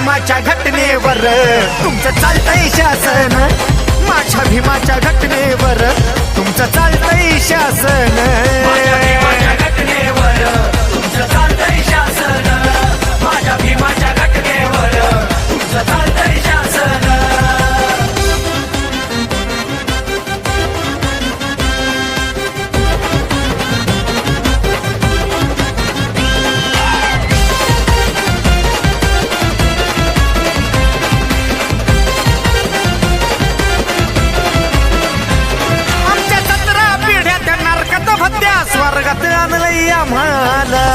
भीमाच्या घटनेवर तुमचं चालतंय शासन, माझ्या भीमाच्या घटनेवर तुमचं चालतंय शासन, माझ्या भीमाच्या घटनेवर तुमचं चालतंय शासन, माझ्या भीमाच्या घटनेवर तुमचं चालतंय शासन. आमच्या 17 पिढ्या त्या नरकात भत्या स्वर्गात आणलंय आम्हाला.